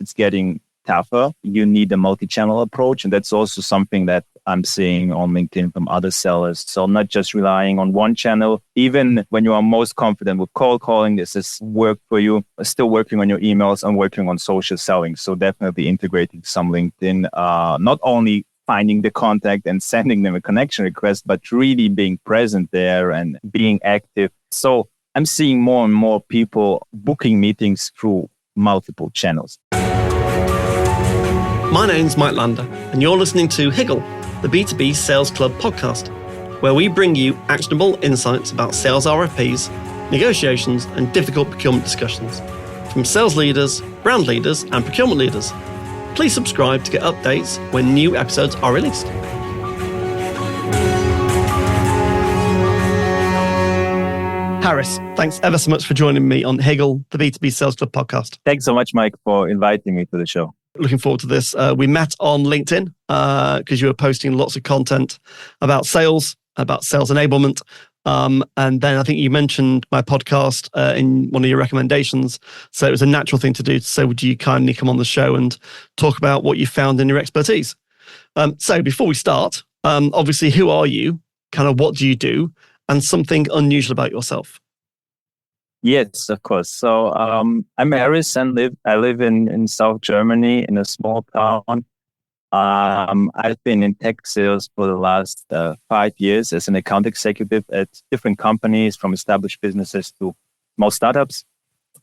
it's getting tougher. You need a multi-channel approach. And that's also something that I'm seeing on LinkedIn from other sellers. So not just relying on one channel. Even when you are most confident with cold calling, this is work for you. Still working on your emails and working on social selling. So definitely integrating some LinkedIn, not only finding the contact and sending them a connection request, but really being present there and being active. So I'm seeing more and more people booking meetings through multiple channels. My name's Mike Lander, and you're listening to Higgle, the B2B Sales Club podcast, where we bring you actionable insights about sales RFPs, negotiations, and difficult procurement discussions from sales leaders, brand leaders, and procurement leaders. Please subscribe to get updates when new episodes are released. Harris, thanks ever so much for joining me on Higgle, the B2B Sales Club podcast. Thanks so much, Mike, for inviting me to the show. Looking forward to this. We met on LinkedIn because you were posting lots of content about sales enablement. And then I think you mentioned my podcast in one of your recommendations. So it was a natural thing to do. So would you kindly come on the show and talk about what you found in your expertise? So before we start, obviously, who are you? Kind of what do you do? And something unusual about yourself. Yes, of course. So I'm Harris and I live in South Germany in a small town. I've been in tech sales for the last 5 years as an account executive at different companies, from established businesses to small startups.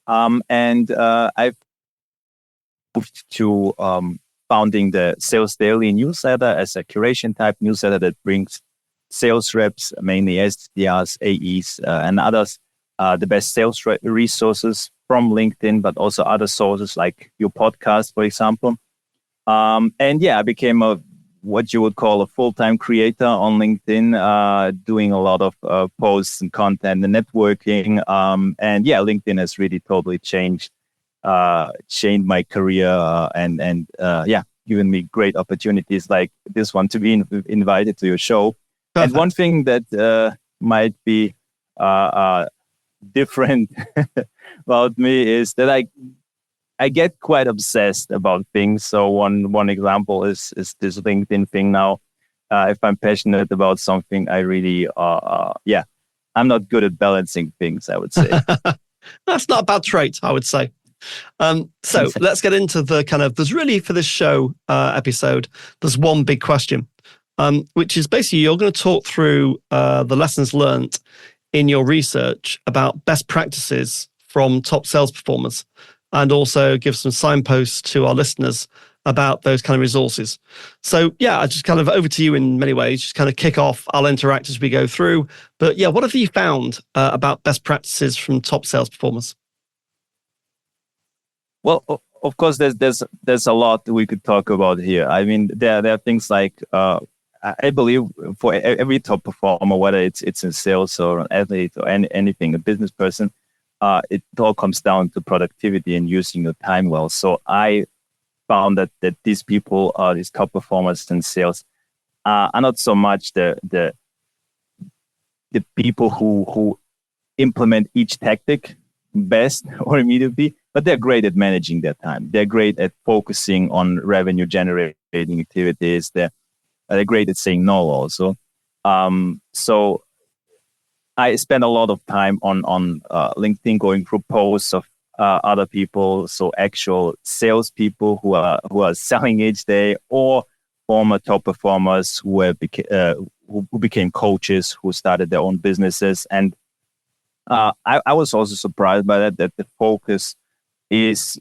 And I've moved to founding the Sales Daily newsletter as a curation type newsletter that brings sales reps, mainly SDRs, AEs, and others, the best sales resources from LinkedIn, but also other sources like your podcast, for example. And yeah, I became what you would call a full-time creator on LinkedIn, doing a lot of posts and content and networking. And yeah, LinkedIn has really totally changed my career and given me great opportunities like this one to be invited to your show. Perfect. And one thing that might be different about me is that I get quite obsessed about things. So one example is this LinkedIn thing now. If I'm passionate about something, I really I'm not good at balancing things, I would say. That's not a bad trait, I would say. So let's get into the there's really for this show episode, there's one big question, which is basically you're going to talk through the lessons learned in your research about best practices from top sales performers, and also give some signposts to our listeners about those kind of resources. So yeah, I just over to you in many ways, just kick off. I'll interact as we go through. But yeah, what have you found about best practices from top sales performers? Well, of course, there's a lot we could talk about here. I mean, there are things like, I believe for every top performer, whether it's in sales or an athlete or anything, a business person, it all comes down to productivity and using your time well. So I found that these people, these top performers in sales, are not so much the people who implement each tactic best or immediately, but they're great at managing their time. They're great at focusing on revenue generating activities. They're great at saying no also. So I spend a lot of time on LinkedIn going through posts of other people, so actual salespeople who are selling each day, or former top performers who became coaches, who started their own businesses. And I was also surprised by that the focus is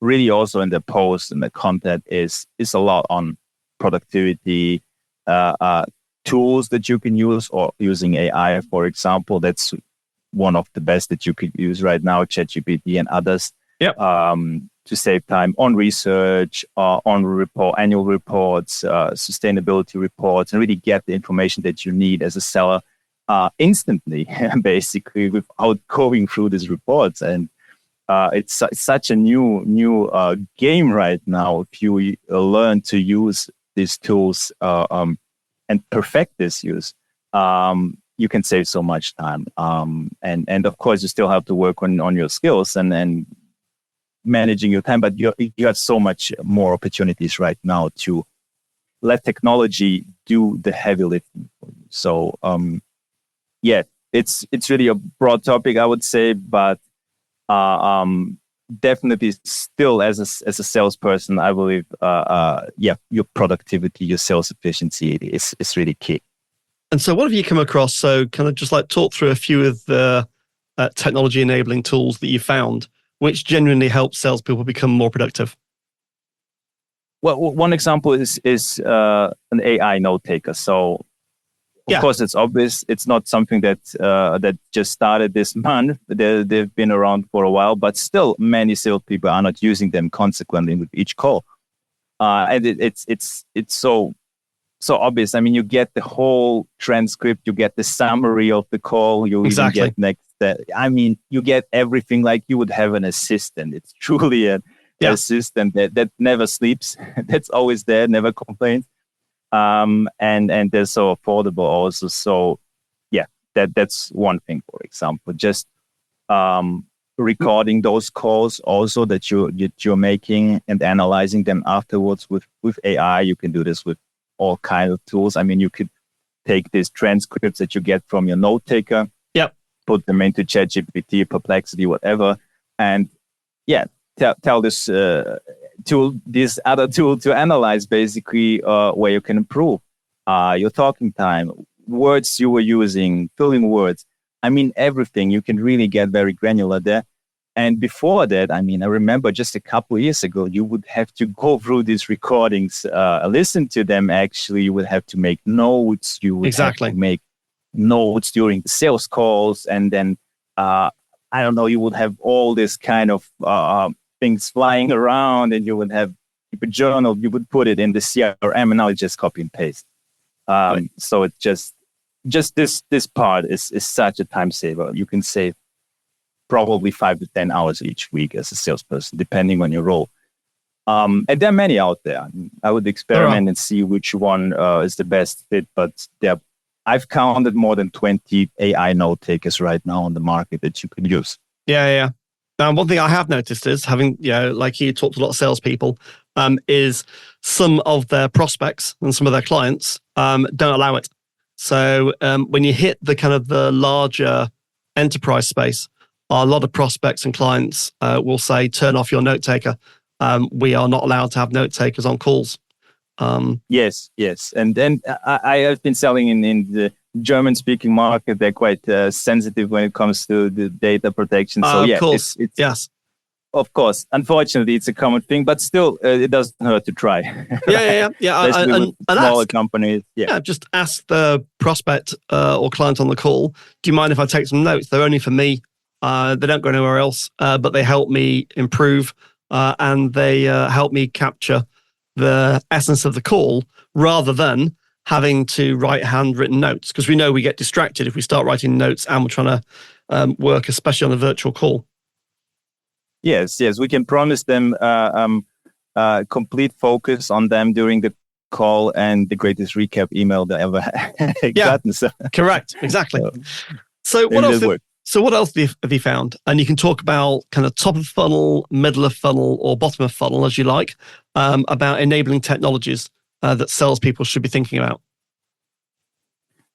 really also in the post and the content is a lot on productivity, tools that you can use, or using AI, for example. That's one of the best that you could use right now, ChatGPT and others. Yep. To save time on research, on annual reports, sustainability reports, and really get the information that you need as a seller instantly, basically, without going through these reports. And it's such a new game right now. If you learn to use these tools and perfect this use, you can save so much time. And of course, you still have to work on your skills and managing your time, but you have so much more opportunities right now to let technology do the heavy lifting for you. So yeah, it's really a broad topic, I would say, but definitely still as a salesperson, I believe your productivity, your sales efficiency is really key. And so what have you come across? So kind of just like talk through a few of the technology enabling tools that you found, which genuinely help salespeople become more productive. Well, one example is an AI note taker. So of course, it's obvious. It's not something that just started this month. They've been around for a while, but still, many salespeople are not using them consequently with each call. And it's so obvious. I mean, you get the whole transcript, you get the summary of the call, you even get next. I mean, you get everything like you would have an assistant. It's truly an assistant that never sleeps. That's always there, never complains. And they're so affordable also. So yeah, that's one thing, for example. Just recording those calls also that you're making and analyzing them afterwards with AI. You can do this with all kinds of tools. I mean, you could take these transcripts that you get from your note taker, put them into ChatGPT, Perplexity, whatever, and tell this this other tool to analyze basically where you can improve your talking time, words you were using, filling words. I mean, everything. You can really get very granular there. And before that, I mean, I remember just a couple of years ago, you would have to go through these recordings, listen to them. Actually, you would have to make notes. You would have to make notes during the sales calls. And then, I don't know, you would have all this kind of things flying around, and you would have keep a journal. You would put it in the CRM, and now it's just copy and paste. So it's just this part is such a time saver. You can save probably 5 to 10 hours each week as a salesperson, depending on your role. And there are many out there. I would experiment and see which one is the best fit. But I've counted more than 20 AI note takers right now on the market that you can use. Yeah. Now, one thing I have noticed is having, like you talked to a lot of salespeople, is some of their prospects and some of their clients don't allow it. So when you hit the kind of the larger enterprise space, a lot of prospects and clients will say, turn off your note taker. We are not allowed to have note takers on calls. Yes. And then I have been selling in the German-speaking market. They're quite sensitive when it comes to the data protection. So of course. Yes. Of course. Unfortunately, it's a common thing, but still, it doesn't hurt to try. Yeah. Especially with smaller companies. Yeah, just ask the prospect or client on the call, do you mind if I take some notes? They're only for me. They don't go anywhere else, but they help me improve and they help me capture the essence of the call rather than having to write handwritten notes, because we know we get distracted if we start writing notes and we're trying to work, especially on a virtual call. Yes, we can promise them complete focus on them during the call and the greatest recap email they ever gotten. So. Correct, exactly. So what else? So what else have you found? And you can talk about kind of top of funnel, middle of funnel, or bottom of funnel, as you like, about enabling technologies that salespeople should be thinking about.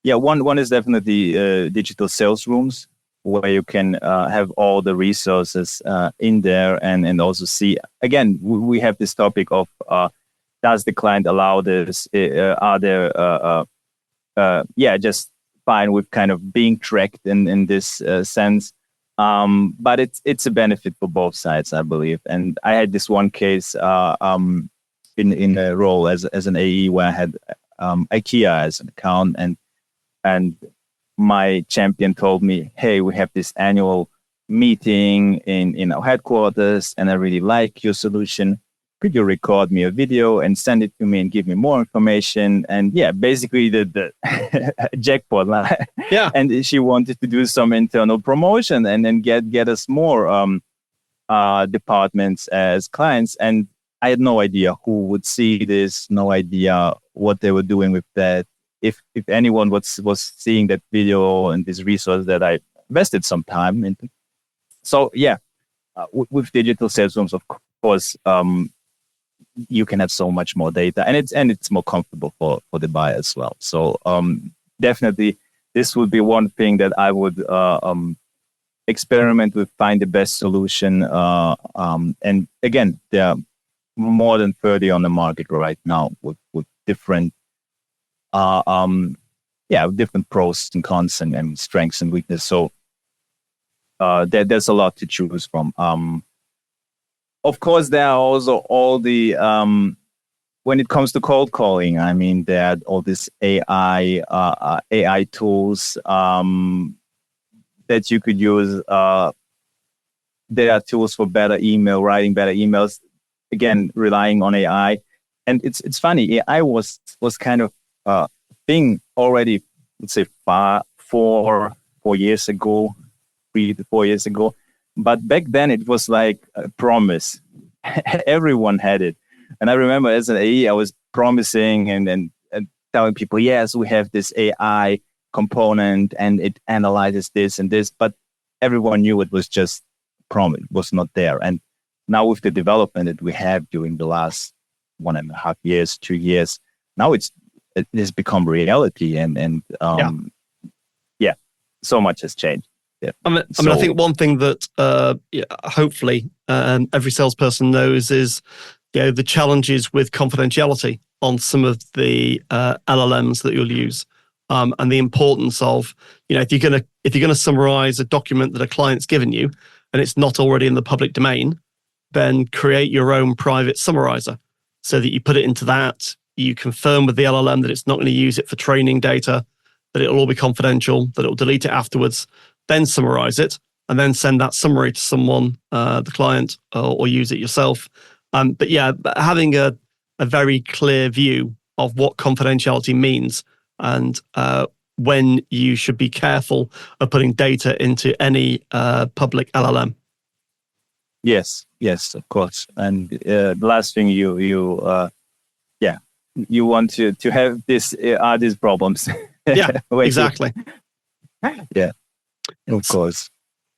Yeah, one is definitely digital sales rooms, where you can have all the resources in there and also see. Again, we have this topic of does the client allow this? Are there just fine with kind of being tracked in this sense, but it's a benefit for both sides, I believe. And I had this one case in a role as an AE where I had IKEA as an account, and my champion told me, hey, we have this annual meeting in our headquarters, and I really like your solution. Could you record me a video and send it to me and give me more information? And basically the jackpot. Yeah. And she wanted to do some internal promotion and then get us more departments as clients. And I had no idea who would see this, no idea what they were doing with that. If anyone was seeing that video and this resource that I invested some time into. So with digital sales rooms, of course, you can have so much more data, and it's more comfortable for the buyer as well. So definitely, this would be one thing that I would experiment with, find the best solution. And again, there are more than 30 on the market right now with different different pros and cons and strengths and weaknesses. So there's a lot to choose from. Of course, there are also all the when it comes to cold calling. I mean, there are all these AI tools that you could use. There are tools for better email writing, better emails. Again, relying on AI, and it's funny. AI was kind of thing already. Let's say 4 years ago, 3 to 4 years ago. But back then it was like a promise. Everyone had it. And I remember as an AE, I was promising and telling people, yes, we have this AI component and it analyzes this and this, but everyone knew it was just promise, it was not there. And now with the development that we have during the last 1.5 years, 2 years, now it has become reality and so much has changed. Yeah. I mean, I think one thing that hopefully every salesperson knows is, the challenges with confidentiality on some of the LLMs that you'll use, and the importance of, if you're going to summarize a document that a client's given you and it's not already in the public domain, then create your own private summarizer so that you put it into that. You confirm with the LLM that it's not going to use it for training data, that it'll all be confidential, that it'll delete it afterwards. Then summarize it, and then send that summary to someone, the client, or use it yourself. But having a very clear view of what confidentiality means and when you should be careful of putting data into any public LLM. Yes, of course. And the last thing you want to have these problems. Yeah, exactly. Yeah. Of course.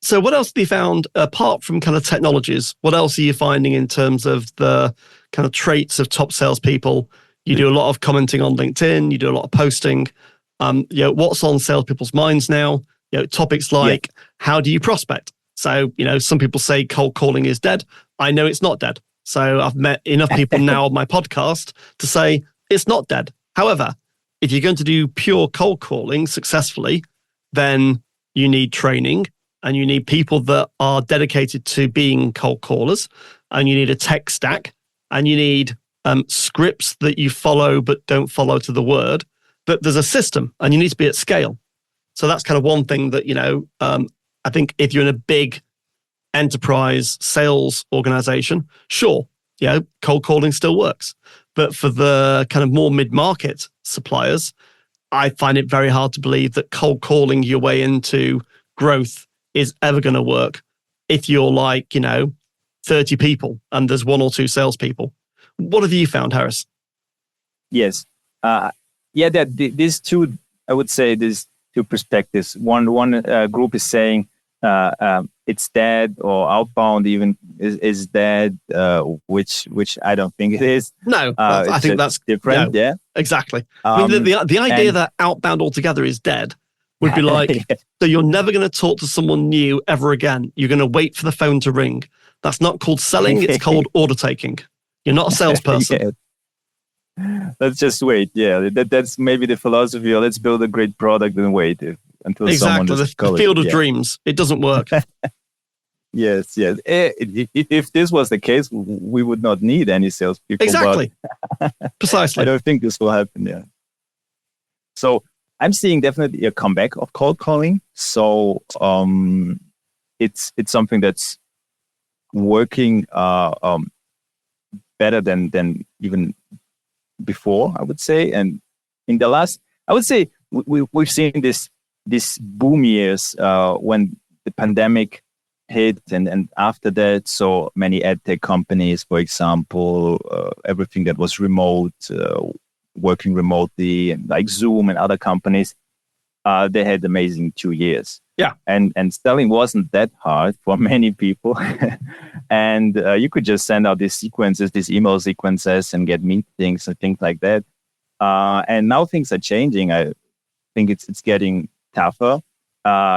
So what else have you found, apart from kind of technologies, what else are you finding in terms of the kind of traits of top salespeople? You do a lot of commenting on LinkedIn, you do a lot of posting. What's on salespeople's minds now? Topics like, how do you prospect? So, some people say cold calling is dead. I know it's not dead. So I've met enough people now on my podcast to say it's not dead. However, if you're going to do pure cold calling successfully, then you need training and you need people that are dedicated to being cold callers, and you need a tech stack, and you need scripts that you follow but don't follow to the word. But there's a system and you need to be at scale. So that's kind of one thing that, I think if you're in a big enterprise sales organization, sure, cold calling still works. But for the kind of more mid-market suppliers, I find it very hard to believe that cold calling your way into growth is ever going to work if you're like, 30 people and there's 1 or 2 salespeople. What have you found, Harris? Yes. These two, I would say, these two perspectives. One group is saying it's dead, or outbound even is dead, which I don't think it is. No, I think that's different. No, yeah, exactly. I mean, the idea that outbound altogether is dead would be like, so you're never going to talk to someone new ever again. You're going to wait for the phone to ring. That's not called selling. It's called order taking. You're not a salesperson. Let's just wait. Yeah, that's maybe the philosophy. Let's build a great product and wait until someone does the field of dreams. It doesn't work. Yes. If this was the case, we would not need any salespeople. Exactly. Precisely. I don't think this will happen. Yeah. So I'm seeing definitely a comeback of cold calling. So it's something that's working better than even before, I would say. And in the last, I would say we've seen this boom years when the pandemic hit, and after that, so many edtech companies, for example, everything that was remote, working remotely, and like Zoom and other companies, they had amazing 2 years. Yeah. And selling wasn't that hard for many people. And you could just send out these sequences, these email sequences, and get meetings and things like that. And now things are changing. I think it's getting tougher.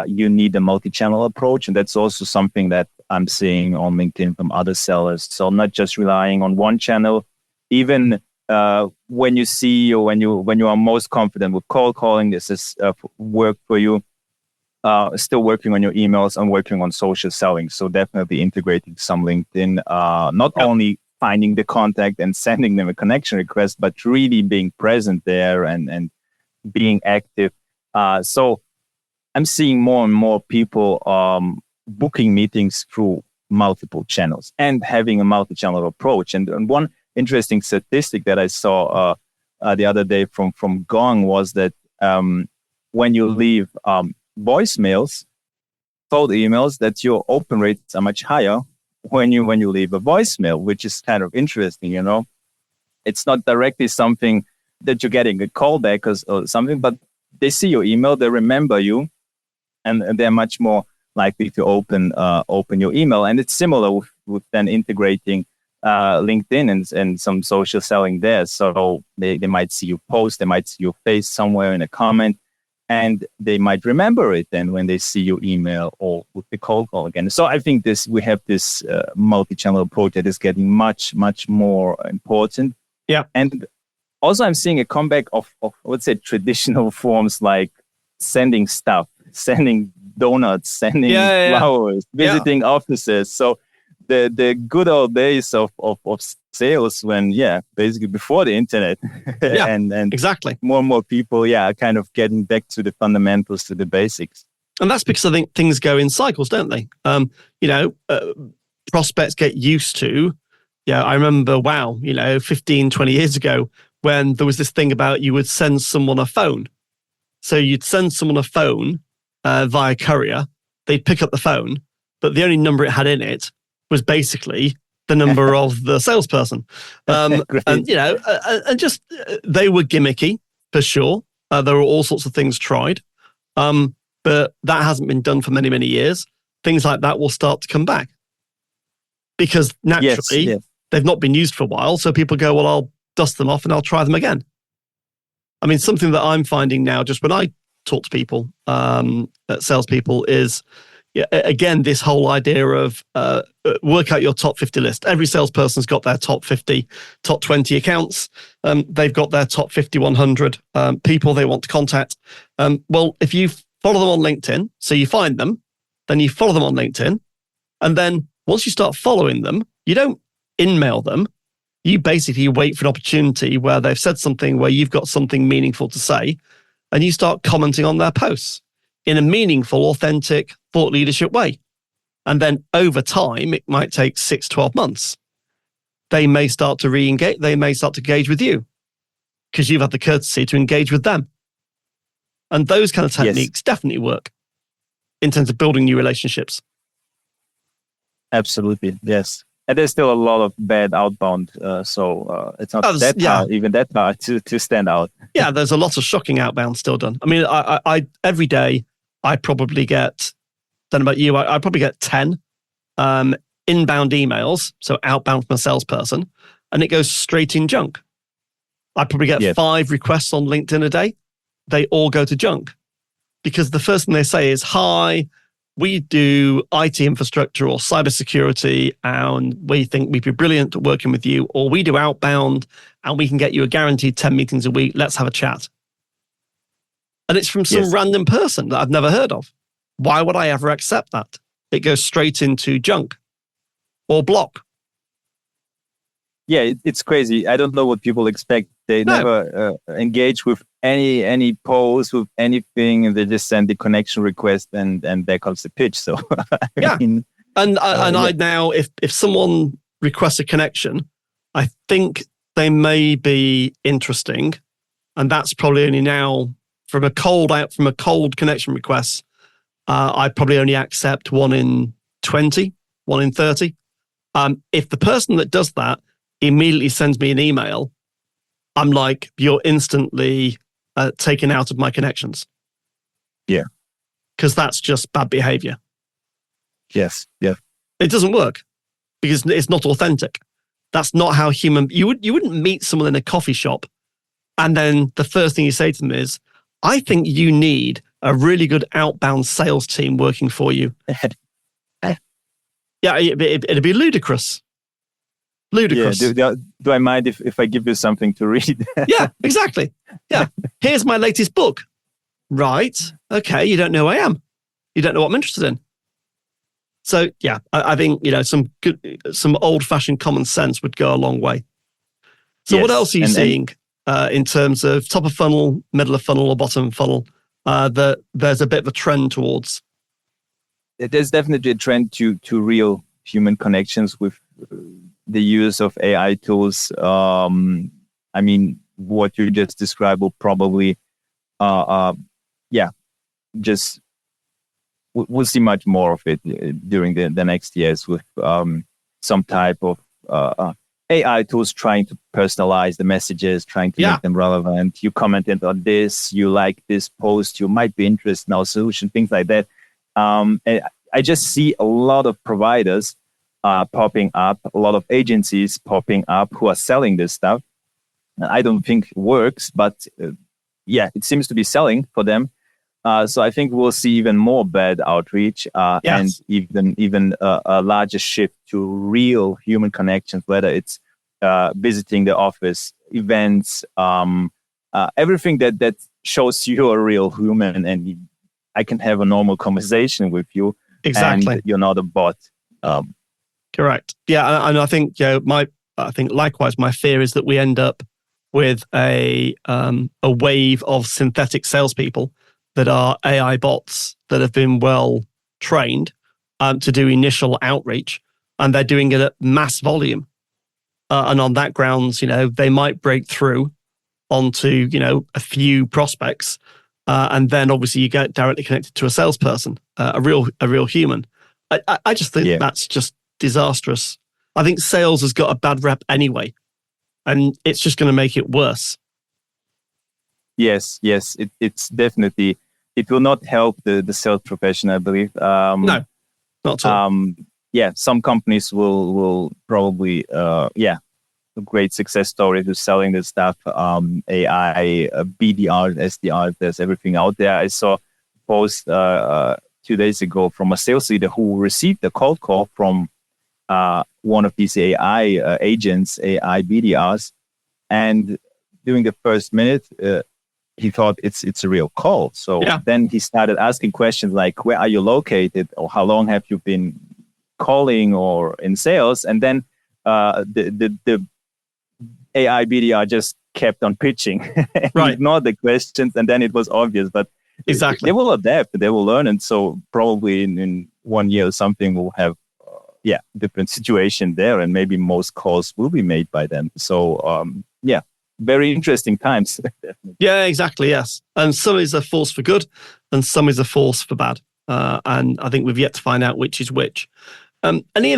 You need a multi-channel approach, and that's also something that I'm seeing on LinkedIn from other sellers. So not just relying on one channel. Even when you see, or when you are most confident with cold calling, this is work for you. Still working on your emails and working on social selling. So definitely integrating some LinkedIn, not only finding the contact and sending them a connection request, but really being present there and being active. So I'm seeing more and more people booking meetings through multiple channels and having a multi-channel approach. And one interesting statistic that I saw the other day from Gong was that when you leave voicemails, cold emails, that your open rates are much higher when you leave a voicemail, which is kind of interesting. It's not directly something that you're getting a call back or something, but they see your email, they remember you, and they're much more likely to open your email. And it's similar with then integrating LinkedIn and some social selling there. So they might see you post, they might see your face somewhere in a comment, and they might remember it then when they see your email or with the cold call again. So I think we have this multi-channel approach that is getting much, much more important. Yeah. And also I'm seeing a comeback of I would say traditional forms like sending stuff, sending donuts, sending flowers, visiting offices. So the good old days of sales when, basically before the internet. and exactly. More and more people, are kind of getting back to the fundamentals, to the basics. And that's because I think things go in cycles, don't they? Prospects get used to, I remember, 15, 20 years ago when there was this thing about you would send someone a phone. So you'd send someone a phone via courier, they'd pick up the phone, but the only number it had in it was basically the number of the salesperson. And just they were gimmicky for sure. There were all sorts of things tried, but that hasn't been done for many, many years. Things like that will start to come back because naturally they've not been used for a while. So people go, well, I'll dust them off and I'll try them again. I mean, something that I'm finding now, just when I talk to people, salespeople, is again, this whole idea of work out your top 50 list. Every salesperson's got their top 50, top 20 accounts. They've got their top 50, 100 people they want to contact. Well, if you follow them on LinkedIn, so you find them, then you follow them on LinkedIn. And then once you start following them, you don't in-mail them. You basically wait for an opportunity where they've said something, where you've got something meaningful to say, and you start commenting on their posts in a meaningful, authentic, thought leadership way. And then over time, it might take 6, 12 months. They may start to re-engage. They may start to engage with you because you've had the courtesy to engage with them. And those kind of techniques definitely work in terms of building new relationships. Absolutely, yes. And there's still a lot of bad outbound, so it's not that hard to stand out. Yeah, there's a lot of shocking outbound still done. I mean, I every day I probably get, don't know about you, I probably get 10 inbound emails, so outbound from a salesperson, and it goes straight in junk. I probably get 5 requests on LinkedIn a day. They all go to junk because the first thing they say is, hi, we do IT infrastructure or cybersecurity, and we think we'd be brilliant at working with you, or we do outbound and we can get you a guaranteed 10 meetings a week. Let's have a chat. And it's from some random person that I've never heard of. Why would I ever accept that? It goes straight into junk or block. Yeah, it's crazy. I don't know what people expect. They never engage with any post, with anything, and they just send the connection request, and there comes the pitch. So I now, if someone requests a connection, I think they may be interesting, and that's probably only now from a cold connection request. I probably only accept 1 in 20, 1 in 30. If the person that does that immediately sends me an email, I'm like, you're instantly taken out of my connections. Yeah. because that's just bad behavior. Yes. Yeah. It doesn't work because it's not authentic. That's not how you wouldn't meet someone in a coffee shop and then the first thing you say to them is, I think you need a really good outbound sales team working for you. Yeah, it'd be ludicrous. Ludicrous. Yeah. Do I mind if I give you something to read? Yeah, exactly. Yeah. Here's my latest book. Right. Okay. You don't know who I am. You don't know what I'm interested in. So yeah, I think, some old-fashioned common sense would go a long way. So what else are you seeing in terms of top of funnel, middle of funnel, or bottom of funnel that there's a bit of a trend towards? There's definitely a trend to real human connections with the use of AI tools. I mean, what you just described will probably, just we'll see much more of it during the next years with some type of AI tools trying to personalize the messages, trying to make them relevant. You commented on this, you like this post, you might be interested in our solution, things like that. I just see a lot of providers popping up, a lot of agencies popping up who are selling this stuff. I don't think it works, but it seems to be selling for them. So I think we'll see even more bad outreach and even a larger shift to real human connections, whether it's visiting the office, events, everything that shows you're a real human and I can have a normal conversation with you. Exactly. And you're not a bot. Correct. Yeah, and I think likewise, my fear is that we end up with a wave of synthetic salespeople that are AI bots that have been well trained to do initial outreach, and they're doing it at mass volume. And on that grounds, they might break through onto a few prospects, and then obviously you get directly connected to a salesperson, a real human. I just think that's just disastrous. I think sales has got a bad rep anyway, and it's just going to make it worse. Yes, it's definitely. It will not help the sales profession, I believe. No, not at all. Some companies will probably, a great success story to selling this stuff. AI, BDR, SDR, there's everything out there. I saw a post 2 days ago from a sales leader who received a cold call from one of these AI agents, AI BDRs, and during the first minute, he thought it's a real call. So then he started asking questions like, where are you located? Or how long have you been calling or in sales? And then the AI BDR just kept on pitching. He ignored the questions and then it was obvious. But exactly, they will adapt, they will learn. And so probably in 1 year or something, we'll have different situation there. And maybe most calls will be made by them. So very interesting times. Yeah, exactly. Yes. And some is a force for good and some is a force for bad. And I think we've yet to find out which is which. Any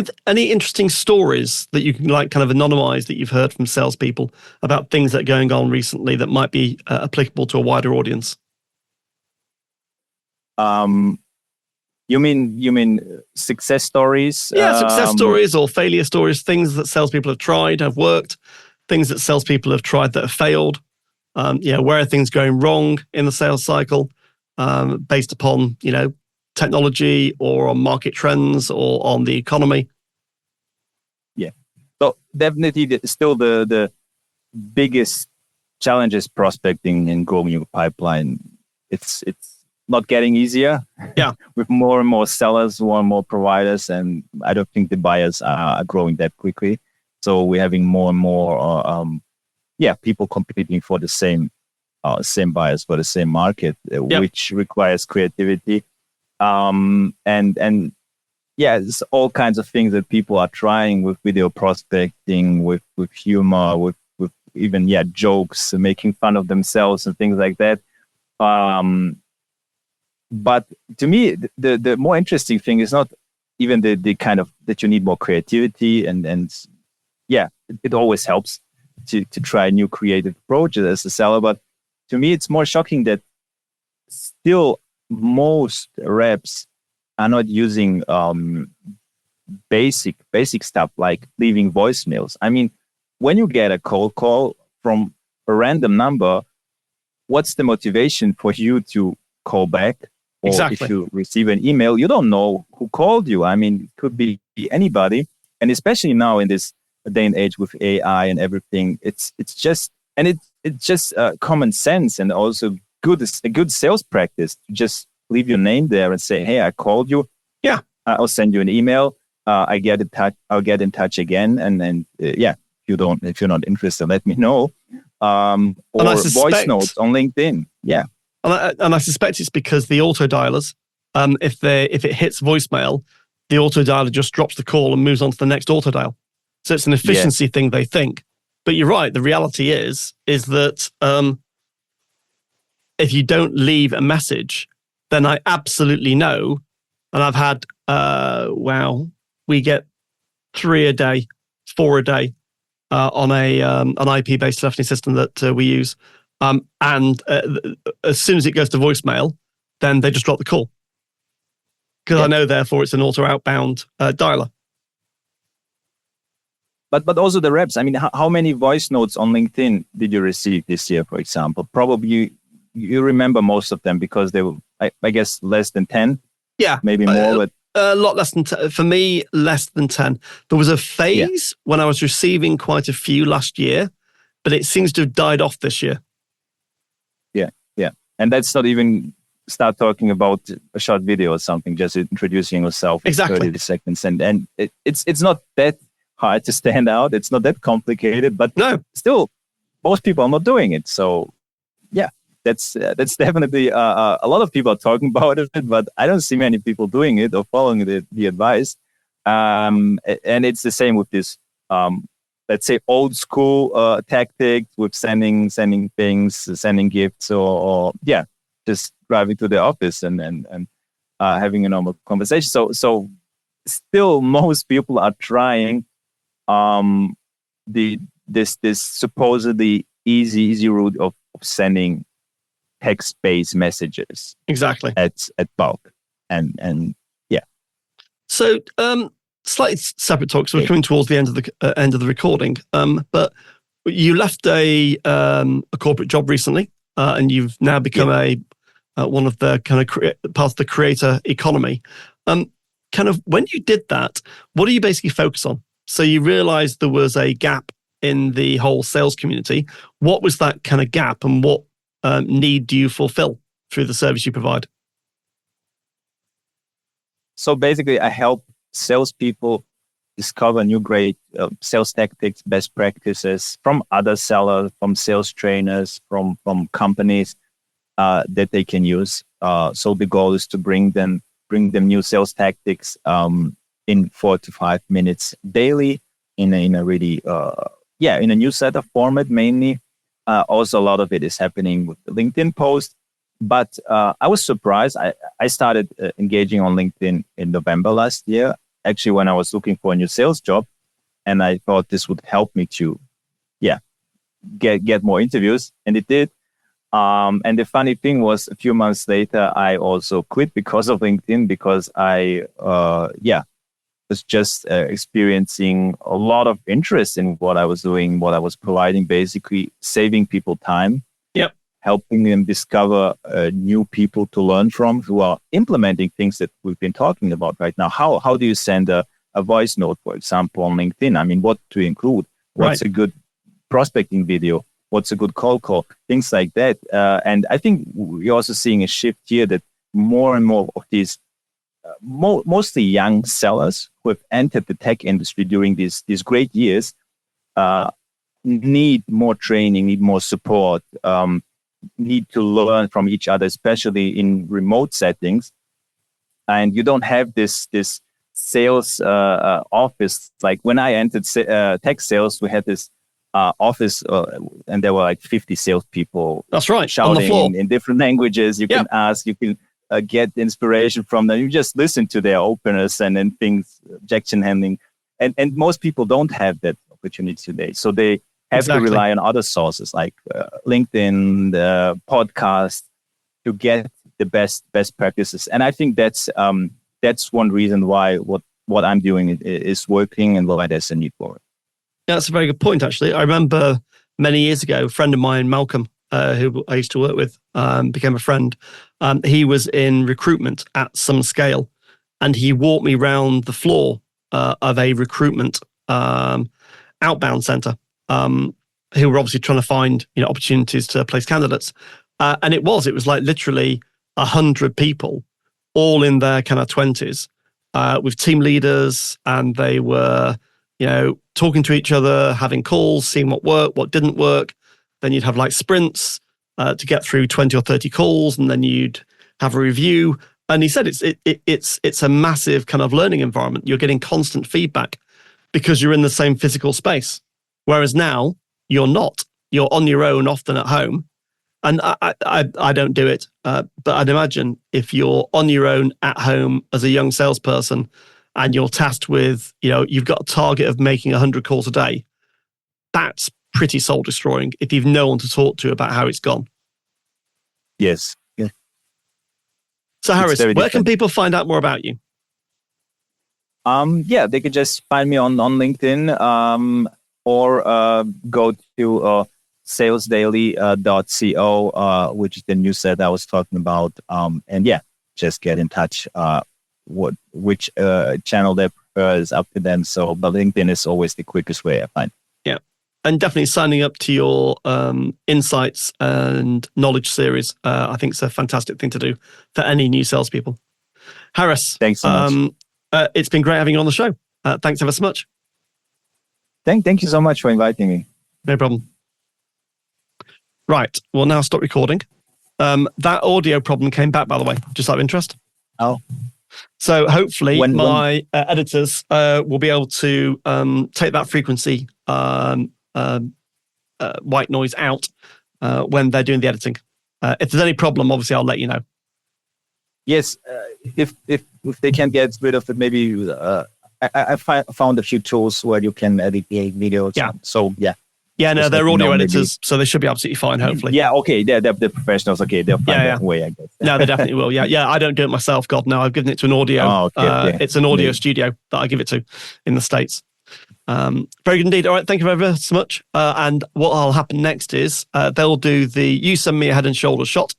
interesting stories that you can kind of anonymize that you've heard from salespeople about things that are going on recently that might be applicable to a wider audience? You mean success stories? Yeah, success stories or failure stories, things that salespeople have tried, have worked, things that salespeople have tried that have failed. Where are things going wrong in the sales cycle based upon, technology or on market trends or on the economy? Yeah. So definitely still the biggest challenge is prospecting and growing your pipeline. It's not getting easier. Yeah. With more and more sellers, more and more providers, and I don't think the buyers are growing that quickly. So we're having more and more people competing for the same buyers for the same market, which requires creativity. There's all kinds of things that people are trying with video prospecting, with humor, with even jokes, making fun of themselves and things like that. But to me, the more interesting thing is not even the kind of that you need more creativity and it always helps to try new creative approaches as a seller. But to me, it's more shocking that still most reps are not using basic stuff like leaving voicemails. I mean, when you get a cold call from a random number, what's the motivation for you to call back? Or Exactly. if you receive an email, you don't know who called you. I mean, it could be anybody. And especially now in this day and age with AI and everything, it's just common sense, and also a good sales practice to just leave your name there and say, hey, I called you. Yeah. I'll send you an email. I'll get in touch again. And then, if you're not interested, let me know. Or voice notes on LinkedIn. Yeah. And I suspect it's because the auto dialers, if it hits voicemail, the auto dialer just drops the call and moves on to the next auto dial. So it's an efficiency thing, they think. But you're right. The reality is that if you don't leave a message, then I absolutely know. And I've had, we get 3 a day, 4 a day on an IP-based telephony system that we use. And as soon as it goes to voicemail, then they just drop the call. Because I know, therefore, it's an auto outbound dialer. But also the reps. I mean, how many voice notes on LinkedIn did you receive this year, for example? Probably you remember most of them because they were, I guess, less than 10. Yeah. Maybe more, but a lot less than 10. For me, less than 10. There was a phase when I was receiving quite a few last year, but it seems to have died off this year. Yeah. And that's not even start talking about a short video or something, just introducing yourself in 30 seconds. And it's not that hard to stand out. It's not that complicated, but still, most people are not doing it. So, that's definitely a lot of people are talking about it, but I don't see many people doing it or following the advice. And it's the same with this, let's say, old school tactics with sending things, sending gifts, or just driving to the office and having a normal conversation. So still, most people are trying this supposedly easy route of sending text-based messages. Exactly. At bulk. And So slightly separate talk. So we're coming towards the end of the recording. But you left a corporate job recently, and you've now become one of the kind of part of the creator economy. Kind of when you did that, what do you basically focus on? So you realized there was a gap in the whole sales community. What was that kind of gap, and what need do you fulfill through the service you provide? So basically, I help salespeople discover new great sales tactics, best practices from other sellers, from sales trainers, from companies that they can use. So the goal is to bring them new sales tactics in 4 to 5 minutes daily in a really in a newsletter format mainly. Also, a lot of it is happening with the LinkedIn post. But I was surprised. I started engaging on LinkedIn in November last year, actually when I was looking for a new sales job. And I thought this would help me to, get more interviews. And it did. And the funny thing was, a few months later, I also quit because of LinkedIn, because I, was just experiencing a lot of interest in what I was doing, what I was providing, basically saving people time. Yep. Helping them discover new people to learn from who are implementing things that we've been talking about right now. How do you send a voice note, for example, on LinkedIn? I mean, what to include? What's a good prospecting video? What's a good cold call? Things like that. And I think we're also seeing a shift here that more and more of these mostly young sellers who have entered the tech industry during these great years need more training, need more support, need to learn from each other, especially in remote settings. And you don't have this sales office. Like when I entered tech sales, we had this office and there were like 50 salespeople. That's right, shouting on the floor. in different languages. You can ask, you can get inspiration from them. You just listen to their openness and things, objection handling. And most people don't have that opportunity today. So they have to rely on other sources like LinkedIn, the podcast, to get the best practices. And I think that's one reason why what I'm doing is working and why there's a need for it. Yeah, that's a very good point, actually. I remember many years ago, a friend of mine, Malcolm, who I used to work with, became a friend. He was in recruitment at some scale, and he walked me around the floor of a recruitment outbound center, who were obviously trying to find opportunities to place candidates. And it was like literally 100 people, all in their kind of 20s, with team leaders, and they were talking to each other, having calls, seeing what worked, what didn't work. Then you'd have like sprints to get through 20 or 30 calls, and then you'd have a review. And he said it's a massive kind of learning environment. You're getting constant feedback because you're in the same physical space. Whereas now you're not. You're on your own, often at home. And I don't do it, but I'd imagine if you're on your own at home as a young salesperson, and you're tasked with, you've got a target of making 100 calls a day, that's pretty soul destroying if you've no one to talk to about how it's gone. Yes. Yeah. So Harris, where can people find out more about you? They could just find me on LinkedIn, or go to salesdaily.co, which is the newsletter I was talking about. And just get in touch. Which channel they prefer is up to them. So, but LinkedIn is always the quickest way I find. Yeah, and definitely signing up to your insights and knowledge series. I think it's a fantastic thing to do for any new salespeople. Harris, thanks so much. It's been great having you on the show. Thanks ever so much. Thank you so much for inviting me. No problem. Right, we'll now stop recording. That audio problem came back, by the way, just out of interest. Oh. So hopefully my editors will be able to take that frequency white noise out when they're doing the editing. If there's any problem, obviously I'll let you know. Yes, if they can't get rid of it, maybe I found a few tools where you can edit the videos. Yeah. So yeah. Yeah, no, they're audio editors, so they should be absolutely fine, hopefully. Yeah, okay, they're professionals. Okay, they'll find that way, I guess. No, they definitely will. Yeah, I don't do it myself. God, no, I've given it to an audio. Oh, okay, it's an audio studio that I give it to in the States. Very good indeed. All right, thank you very so much. And what will happen next is they'll do you send me a head and shoulders shot.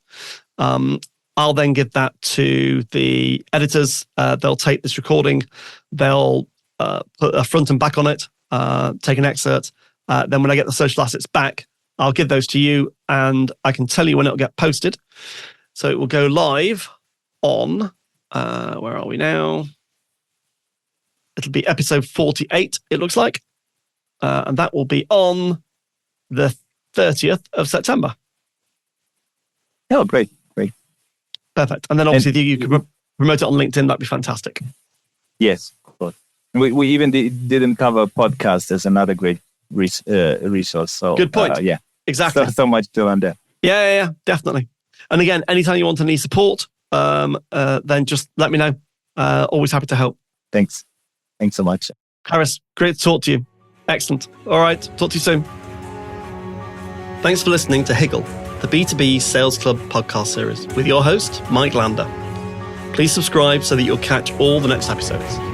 I'll then give that to the editors. They'll take this recording. They'll put a front and back on it, take an excerpt. Then when I get the social assets back, I'll give those to you, and I can tell you when it'll get posted. So it will go live on, where are we now? It'll be episode 48, it looks like. And that will be on the 30th of September. Oh, great. Perfect. And then obviously you can promote it on LinkedIn. That'd be fantastic. Yes, of course. We even didn't cover podcast as another great resource. So good point. Yeah, exactly. So much to learn there. Yeah, definitely. And again, anytime you want any support, then just let me know. Always happy to help. Thanks so much, Harris. Great to talk to you. Excellent. All right, talk to you soon. Thanks for listening to Higgle, the B2B Sales Club podcast series with your host, Mike Lander. Please subscribe so that you'll catch all the next episodes.